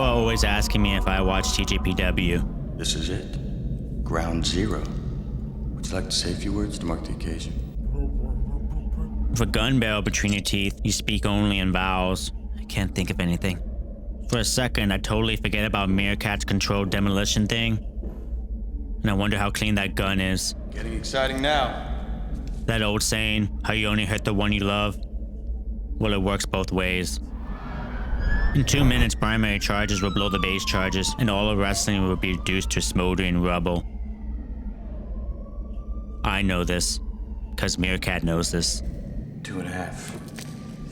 are always asking me if I watch TJPW. This is it. Ground zero. Would you like to say a few words to mark the occasion? With a gun barrel between your teeth, you speak only in vowels. I can't think of anything. For a second, I totally forget about Meerkat's controlled demolition thing. And I wonder how clean that gun is. Getting exciting now. That old saying, how you only hurt the one you love? Well, it works both ways. In 2 minutes, primary charges will blow the base charges, and all of wrestling will be reduced to smoldering rubble. I know this, because Meerkat knows this. 2.5.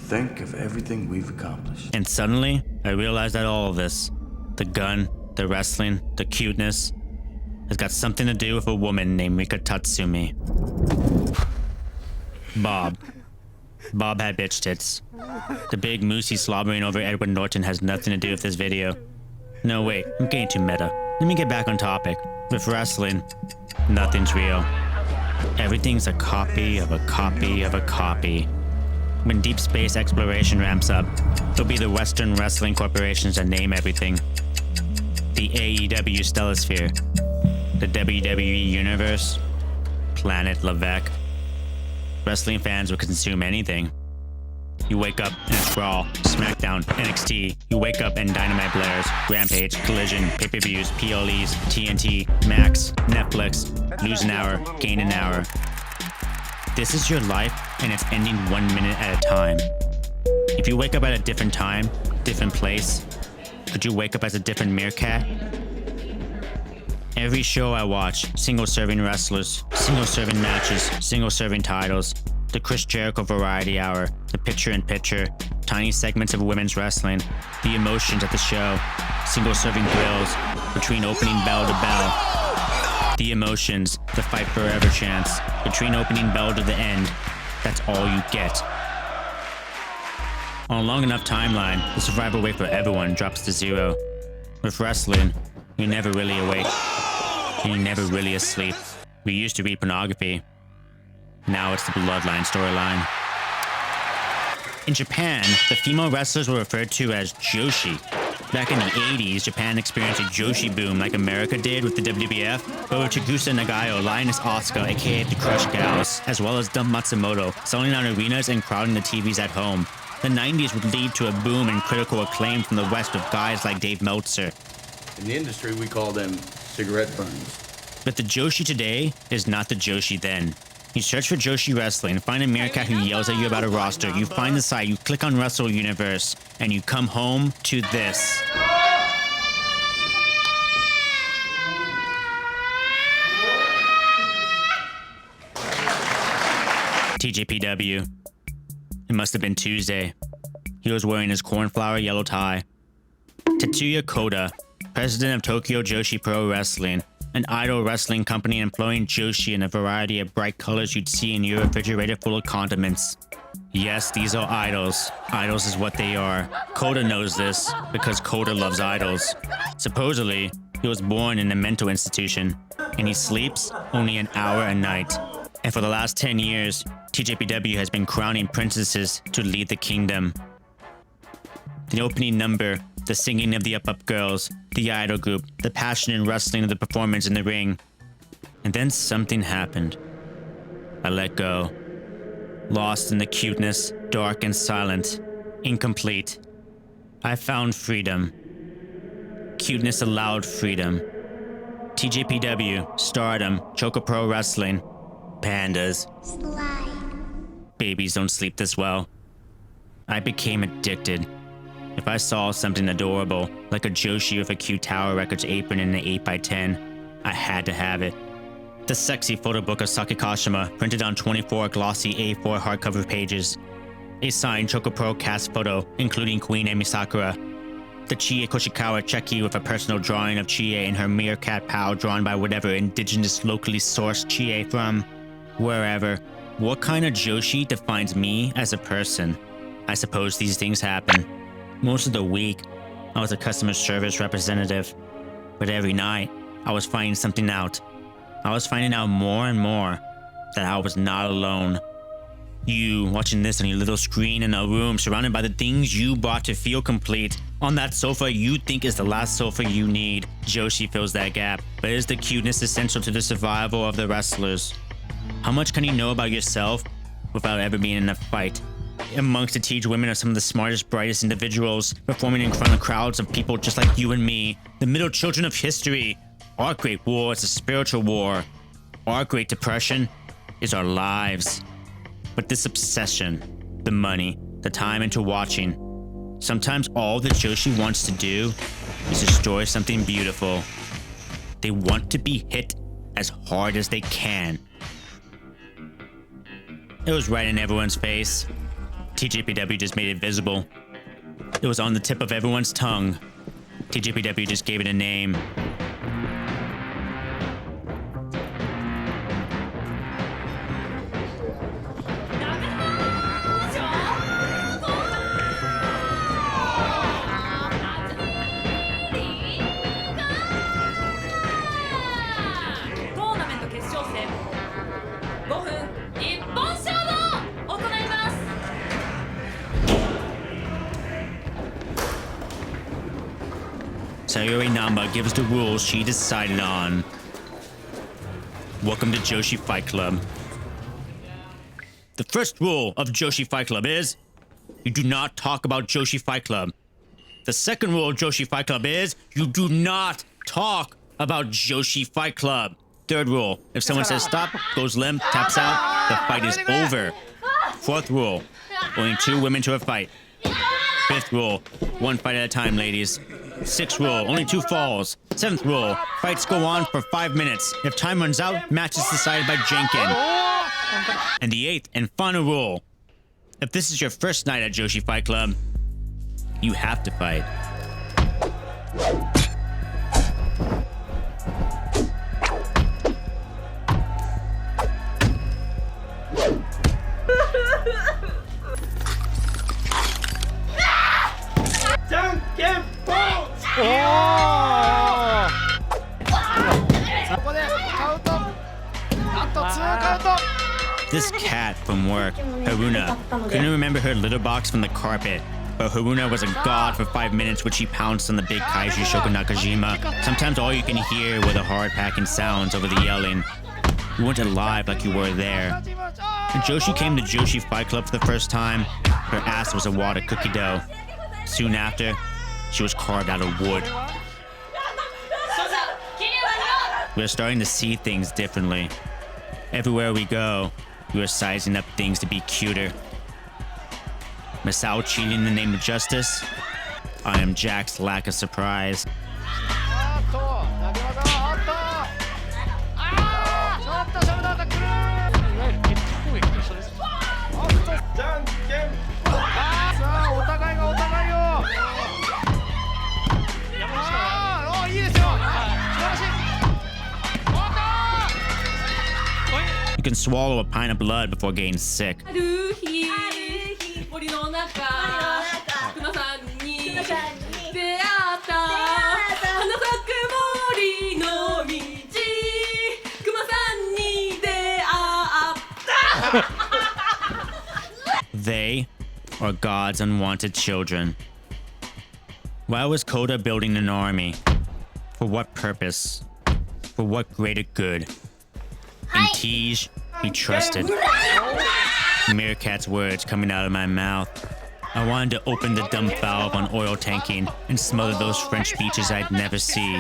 Think of everything we've accomplished. And suddenly, I realized that all of this, the gun, the wrestling, the cuteness, has got something to do with a woman named Rika Tatsumi. Bob. Bob had bitch tits. The big moosey slobbering over Edward Norton has nothing to do with this video. No, wait, I'm getting too meta. Let me get back on topic. With wrestling, nothing's real. Everything's a copy of a copy of a copy. When deep space exploration ramps up, it'll be the Western wrestling corporations that name everything. The AEW Stellosphere, the WWE Universe, Planet Levesque. Wrestling fans will consume anything. You wake up and it's Raw, SmackDown, NXT. You wake up and Dynamite blares, Rampage, Collision, pay-per-views, PLEs, TNT, Max, Netflix. Lose an hour, gain an hour. This is your life, and it's ending 1 minute at a time. If you wake up at a different time, different place, could you wake up as a different Meerkat? Every show I watch, single-serving wrestlers, single-serving matches, single-serving titles, the Chris Jericho Variety Hour, the picture-in-picture, tiny segments of women's wrestling, the emotions at the show, single-serving thrills, between opening bell to bell, the emotions, the fight forever chants, between opening bell to the end, that's all you get. On a long enough timeline, the survival rate for everyone drops to 0. With wrestling, you're never really awake. You're never really asleep. We used to read pornography. Now it's the Bloodline storyline. In Japan, the female wrestlers were referred to as Joshi. Back in the 80s, Japan experienced a Joshi boom like America did with the WWF, but with Chigusa Nagayo, Lioness Asuka, aka the Crush Gals, as well as Dump Matsumoto, selling out arenas and crowding the TVs at home. The 90s would lead to a boom in critical acclaim from the West with guys like Dave Meltzer. In the industry, we call them cigarette burns. But the Joshi today is not the Joshi then. You search for Joshi Wrestling, find a Meerkat who yells at you about a roster, you find the site, you click on Wrestle Universe, and you come home to this. TJPW. It must have been Tuesday. He was wearing his cornflower yellow tie. Tetsuya Koda, president of Tokyo Joshi Pro Wrestling, an idol wrestling company employing Joshi in a variety of bright colors you'd see in your refrigerator full of condiments. Yes, these are idols. Idols is what they are. Koda knows this, because Koda loves idols. Supposedly, he was born in a mental institution, and he sleeps only an hour a night. And for the last 10 years, TJPW has been crowning princesses to lead the kingdom. The opening number, the singing of the Up Girls, the idol group, the passion and wrestling of the performance in the ring. And then something happened. I let go. Lost in the cuteness, dark and silent, incomplete. I found freedom. Cuteness allowed freedom. TJPW, Stardom, Choco Pro Wrestling, pandas. Slide. Babies don't sleep this well. I became addicted. If I saw something adorable, like a Joshi with a cute Tower Records apron and an 8x10, I had to have it. The sexy photo book of Saki Kashima, printed on 24 glossy A4 hardcover pages. A signed Choco Pro cast photo, including Queen Emi Sakura. The Chie Koshikawa Cheki with a personal drawing of Chie and her Meerkat pal drawn by whatever indigenous locally sourced Chie from wherever. What kind of Joshi defines me as a person? I suppose these things happen. Most of the week, I was a customer service representative. But every night, I was finding something out. I was finding out more and more that I was not alone. You, watching this on your little screen in a room surrounded by the things you bought to feel complete, On that sofa you think is the last sofa you need, Joshi fills that gap, but is the cuteness essential to the survival of the wrestlers? How much can you know about yourself without ever being in a fight? Amongst the Tej women are some of the smartest, brightest individuals, performing in front of crowds of people just like you and me, the middle children of history. Our great war is a spiritual war. Our great depression is our lives. But this obsession, the money, the time into watching, sometimes all that Joshi wants to do is destroy something beautiful. They want to be hit as hard as they can. It was right in everyone's face. TJPW just made it visible. It was on the tip of everyone's tongue. TJPW just gave it a name. Sayori Namba gives the rules she decided on. Welcome to Joshi Fight Club. The first rule of Joshi Fight Club is you do not talk about Joshi Fight Club. The second rule of Joshi Fight Club is you do not talk about Joshi Fight Club. Third rule, if someone says stop, goes limp, taps out, the fight is over. Fourth rule, only 2 women to a fight. Fifth rule, 1 fight at a time, ladies. Sixth rule, only 2 falls. Seventh rule, fights go on for 5 minutes. If time runs out, match is decided by Janken. And the 8th and final rule, if this is your first night at Joshi Fight Club, you have to fight. This cat from work, Haruna, couldn't remember her litter box from the carpet. But Haruna was a god for 5 minutes, which she pounced on the big kaiju Shoko Nakajima. Sometimes all you can hear were the hard-packing sounds over the yelling. You weren't alive like you were there. When Joshi came to Joshi Fight Club for the first time, her ass was a wad of cookie dough. Soon after, she was carved out of wood. We're starting to see things differently. Everywhere we go, we are sizing up things to be cuter. Masao cheating in the name of justice. I am Jack's lack of surprise. You can swallow a pint of blood before getting sick. They are God's unwanted children. Why was Koda building an army? For what purpose? For what greater good? In Tej, we trusted. Meerkat's words coming out of my mouth. I wanted to open the dumb valve on oil tanking and smother those French beaches I'd never see.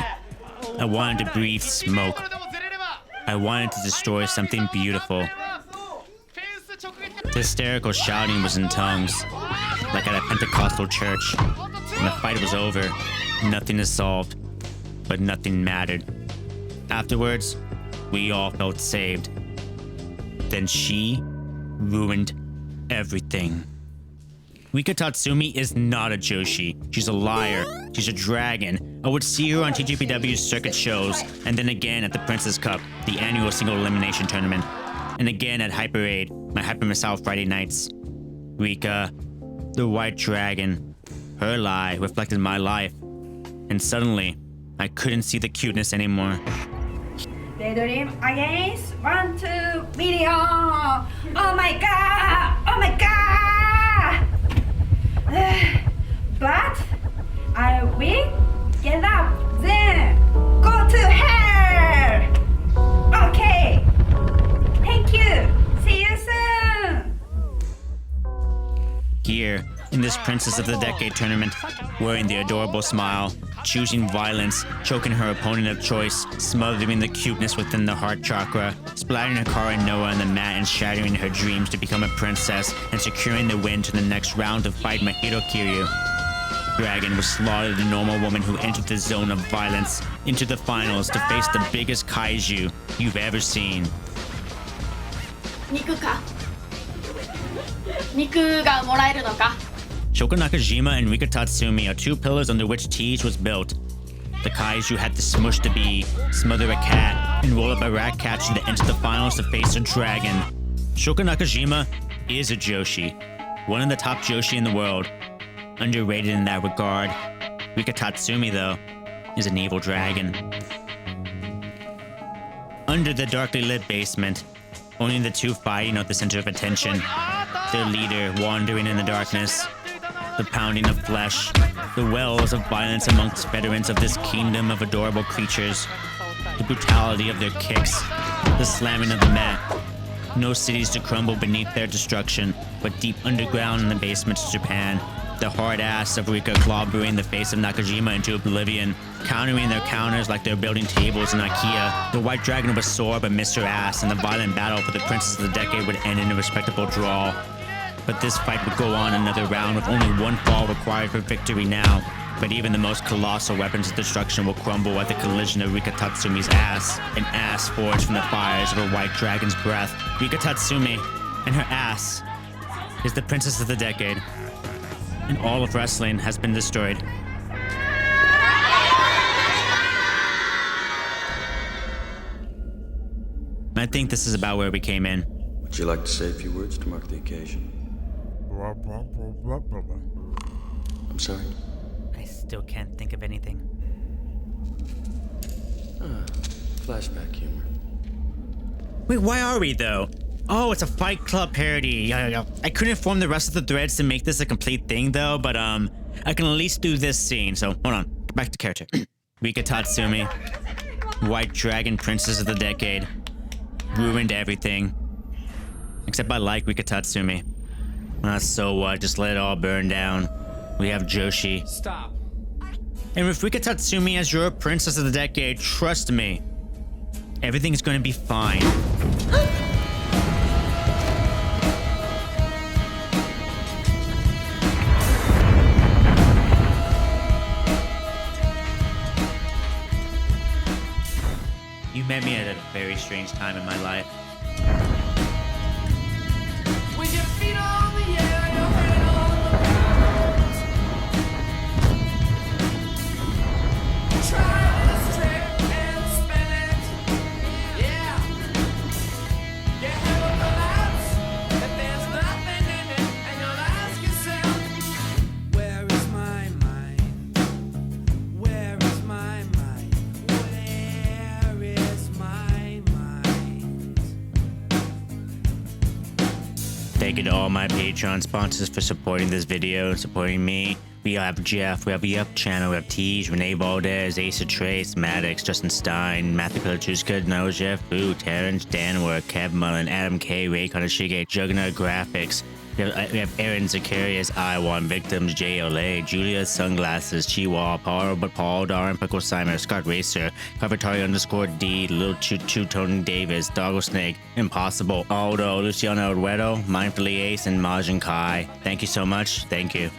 I wanted to breathe smoke. I wanted to destroy something beautiful. The hysterical shouting was in tongues, like at a Pentecostal church. When the fight was over, nothing is solved, but nothing mattered. Afterwards, we all felt saved. Then she ruined everything. Rika Tatsumi is not a Joshi. She's a liar. She's a dragon. I would see her on TJPW's circuit shows, and then again at the Princess Cup, the annual single elimination tournament, and again at Hyper 8, my Hyper Masao Friday nights. Rika, the white dragon, her lie reflected my life, and suddenly, I couldn't see the cuteness anymore. Daydream against 1, 2 million. Oh my god! Oh my god! But I will get up, then go to hell. Okay. Thank you. See you soon. Here, in this Princess of the Decade tournament, wearing the adorable smile, choosing violence, choking her opponent of choice, smothering the cuteness within the heart chakra, splattering Hikaru and Noah on the mat and shattering her dreams to become a princess, and securing the win to the next round to fight Mahiro Kiryu. Dragon was slaughtered the normal woman who entered the zone of violence into the finals to face the biggest kaiju you've ever seen. 肉か肉がもらえるのか Shoko Nakajima and Rika Tatsumi are two pillars under which Teej was built. The kaiju had to smush the bee, smother a cat, and roll up a rat catcher to enter the finals to face a dragon. Shoko Nakajima is a Joshi, one of the top Joshi in the world. Underrated in that regard. Rika Tatsumi, though, is an evil dragon. Under the darkly lit basement, only the two fighting are the center of attention. Their leader wandering in the darkness. The pounding of flesh. The wells of violence amongst veterans of this kingdom of adorable creatures. The brutality of their kicks. The slamming of the mat. No cities to crumble beneath their destruction, but deep underground in the basements of Japan. The hard ass of Rika clobbering the face of Nakajima into oblivion, countering their counters like they're building tables in IKEA. The white dragon would soar but miss her ass, and the violent battle for the Princess of the Decade would end in a respectable draw. But this fight would go on another round with only one fall required for victory now. But even the most colossal weapons of destruction will crumble at the collision of Rika Tatsumi's ass, an ass forged from the fires of her white dragon's breath. Rika Tatsumi and her ass is the Princess of the Decade. And all of wrestling has been destroyed. I think this is about where we came in. Would you like to say a few words to mark the occasion? I'm sorry? I still can't think of anything. Flashback humor. Wait, why are we though? Oh, it's a Fight Club parody. Yeah. I couldn't form the rest of the threads to make this a complete thing though, but I can at least do this scene. So hold on, back to character. Rika Tatsumi, White Dragon Princess of the Decade, ruined everything. Except I like Rika Tatsumi. So what? Just let it all burn down. We have Joshi. Stop. And with Rika Tatsumi as your Princess of the Decade, trust me, everything's gonna be fine. You met me at a very strange time in my life. With your feet on the air and your head on the ground. Try this trick and spin it. Yeah. Your head will collapse if there's nothing in it, and you'll ask yourself, where is my mind? Where is my mind? Where is my mind? Thank you to all my Patreon sponsors for supporting this video, supporting me. We have Jeff, we have the Up Channel, we have Tej, Renee Valdez, Asa Trace, Maddox, Justin Stein, Matthew Pilachuska, Noah Jeff, Boo, Terrence, Danworth, Kev Mullen, Adam K, Ray Kanashige, Juggernaut Graphics. We have Aaron Zacharias, I1, Victims, JLA, Julia Sunglasses, Chihuahua, Paul, Darren, Pickle Simon, Scott Racer, Covertari _D, Lil Choo Tony Davis, Doggo Snake, Impossible, Aldo, Luciano Arguedo, Mindfully Ace, and Majin Kai. Thank you so much. Thank you.